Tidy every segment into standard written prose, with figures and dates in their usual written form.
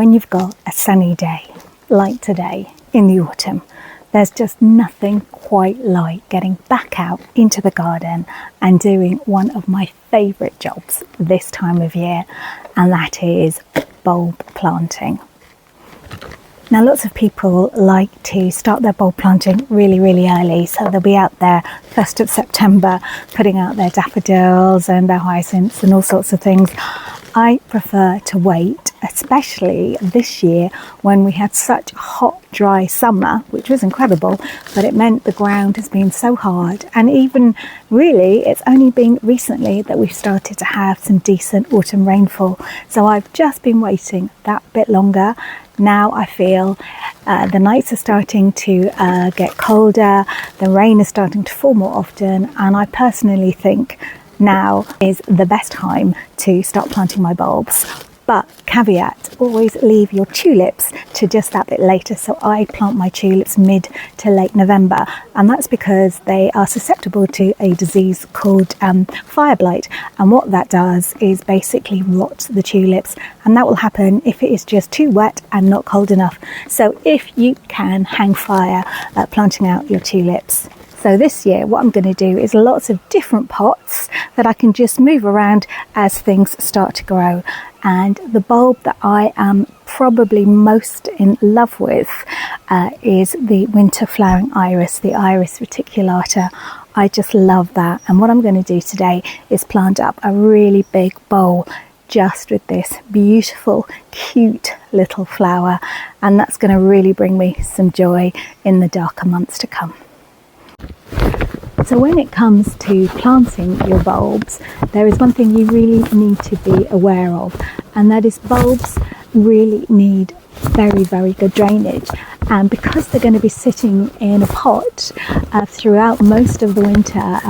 when you've got a sunny day like today in the autumn, there's just nothing quite like getting back out into the garden and doing one of my favourite jobs this time of year, and that is bulb planting. Now, lots of people like to start their bulb planting really, really early, so they'll be out there 1st of September putting out their daffodils and their hyacinths and all sorts of things. I prefer to wait, especially this year when we had such a hot, dry summer, which was incredible, but it meant the ground has been so hard. And even really, it's only been recently that we've started to have some decent autumn rainfall. So I've just been waiting that bit longer. Now I feel the nights are starting to get colder, the rain is starting to fall more often, and I personally think now is the best time to start planting my bulbs. But caveat, always leave your tulips to just that bit later. So I plant my tulips mid to late November, and that's because they are susceptible to a disease called fire blight. And what that does is basically rot the tulips, and that will happen if it is just too wet and not cold enough. So if you can, hang fire at planting out your tulips. So this year what I'm going to do is lots of different pots that I can just move around as things start to grow. And the bulb that I am probably most in love with is the winter flowering iris, the Iris reticulata. I just love that. And what I'm going to do today is plant up a really big bowl just with this beautiful, cute little flower. And that's going to really bring me some joy in the darker months to come. So when it comes to planting your bulbs, there is one thing you really need to be aware of, and that is bulbs really need very, very good drainage. And because they're going to be sitting in a pot throughout most of the winter,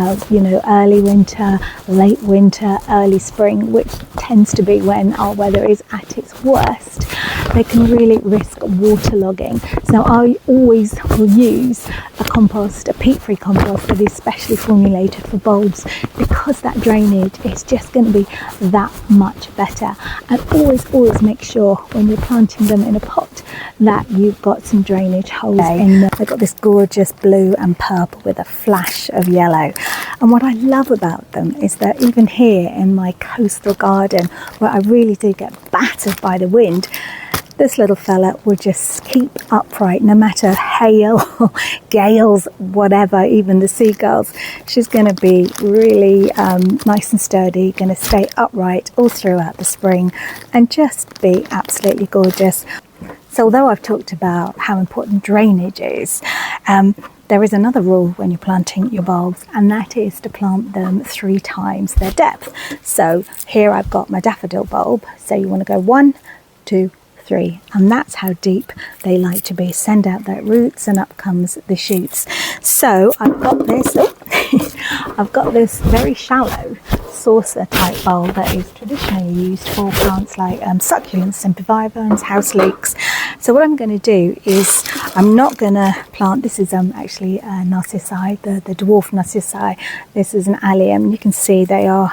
early winter, late winter, early spring, which tends to be when our weather is at its worst, they can really risk waterlogging. So I always will use a compost, a peat-free compost that is specially formulated for bulbs, because that drainage is just going to be that much better. And always make sure when you're planting them in a pot that you've got some drainage holes in them. They've got this gorgeous blue and purple with a flash of yellow. And what I love about them is that even here in my coastal garden, where I really do get battered by the wind, this little fella will just keep upright no matter hail, gales, whatever, even the seagulls. She's going to be really nice and sturdy, going to stay upright all throughout the spring and just be absolutely gorgeous. So although I've talked about how important drainage is, there is another rule when you're planting your bulbs, and that is to plant them 3 times their depth. So here I've got my daffodil bulb, so you want to go 1, 2, 3, and that's how deep they like to be. Send out their roots and up comes the shoots. So I've got this I've got this very shallow saucer type bulb that is traditionally used for plants like succulents, sempervivans, house leeks. So what I'm going to do is, I'm not going to plant, this is actually narcissi, the dwarf narcissi. This is an allium. You can see they are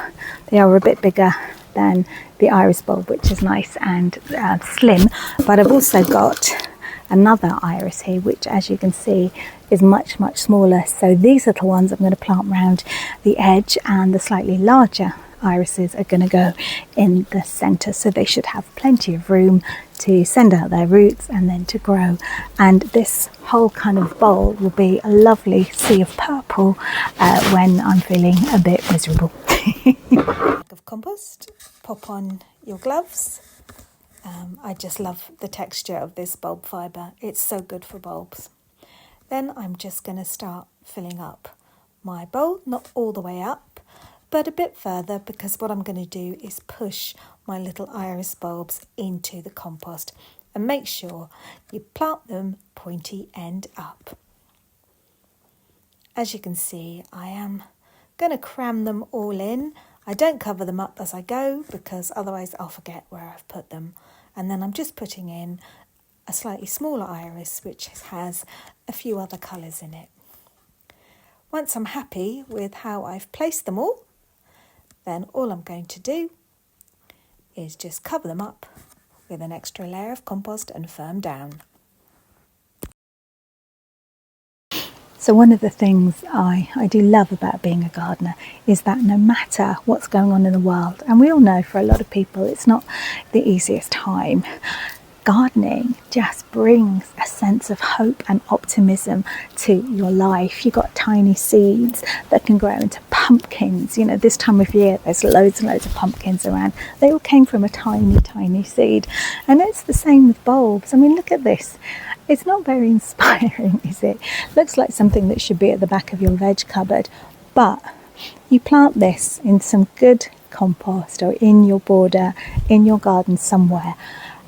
a bit bigger than the iris bulb, which is nice and slim. But I've also got another iris here, which, as you can see, is much smaller. So these little ones I'm going to plant round the edge, and the slightly larger irises are going to go in the centre, so they should have plenty of room to send out their roots and then to grow. And this whole kind of bowl will be a lovely sea of purple when I'm feeling a bit miserable. Of compost, pop on your gloves. I just love the texture of this bulb fibre. It's so good for bulbs. Then I'm just going to start filling up my bowl, not all the way up, but a bit further, because what I'm going to do is push my little iris bulbs into the compost, and make sure you plant them pointy end up. As you can see, I am going to cram them all in. I don't cover them up as I go, because otherwise I'll forget where I've put them. And then I'm just putting in a slightly smaller iris, which has a few other colours in it. Once I'm happy with how I've placed them all, then all I'm going to do is just cover them up with an extra layer of compost and firm down. So one of the things I do love about being a gardener is that no matter what's going on in the world, and we all know for a lot of people it's not the easiest time, gardening just brings a sense of hope and optimism to your life. You've got tiny seeds that can grow into pumpkins. You know, this time of year there's loads and loads of pumpkins around. They all came from a tiny seed. And it's the same with bulbs. I mean, look at this. It's not very inspiring, is it? Looks like something that should be at the back of your veg cupboard. But you plant this in some good compost or in your border, in your garden somewhere.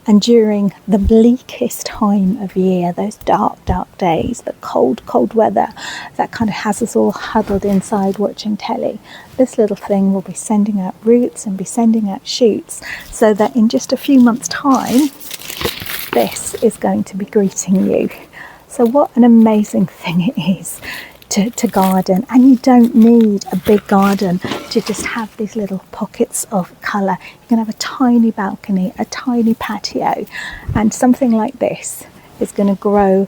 And during the bleakest time of year, those dark days, the cold weather that kind of has us all huddled inside watching telly, this little thing will be sending out roots and be sending out shoots, so that in just a few months' time, this is going to be greeting you. So what an amazing thing it is to garden. And you don't need a big garden to just have these little pockets of colour. You can have a tiny balcony, a tiny patio, and something like this is going to grow,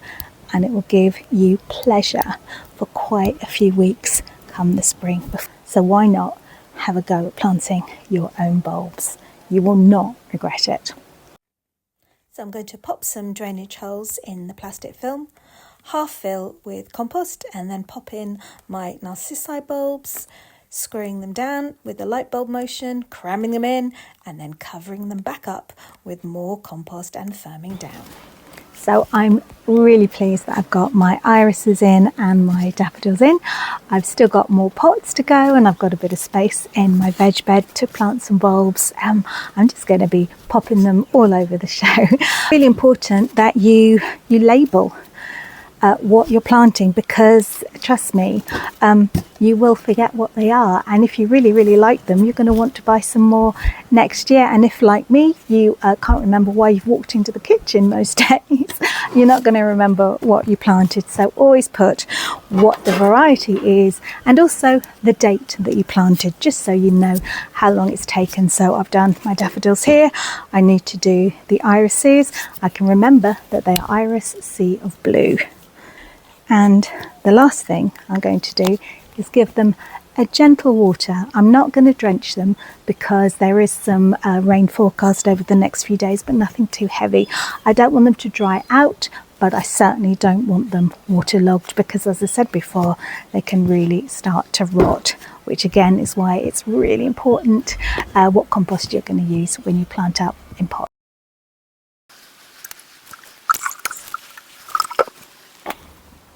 and it will give you pleasure for quite a few weeks come the spring. So why not have a go at planting your own bulbs? You will not regret it. So I'm going to pop some drainage holes in the plastic film, half fill with compost, and then pop in my narcissi bulbs, screwing them down with the light bulb motion, cramming them in, and then covering them back up with more compost and firming down. So I'm really pleased that I've got my irises in and my daffodils in. I've still got more pots to go, and I've got a bit of space in my veg bed to plant some bulbs. I'm just going to be popping them all over the show. Really important that you label what you're planting, because trust me, you will forget what they are, and if you really like them, you're going to want to buy some more next year. And if, like me, you can't remember why you've walked into the kitchen most days, you're not going to remember what you planted. So always put what the variety is and also the date that you planted, just so you know how long it's taken. So I've done my daffodils here. I need to do the irises. I can remember that they are Iris Sea of Blue. And the last thing I'm going to do is give them a gentle water. I'm not going to drench them because there is some rain forecast over the next few days, but nothing too heavy. I don't want them to dry out, but I certainly don't want them waterlogged, because as I said before, they can really start to rot, which again is why it's really important what compost you're going to use when you plant up in pots.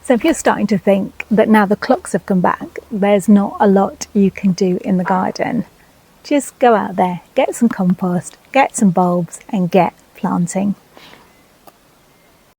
So if you're starting to think that now the clocks have come back, there's not a lot you can do in the garden, just go out there, get some compost, get some bulbs and get planting.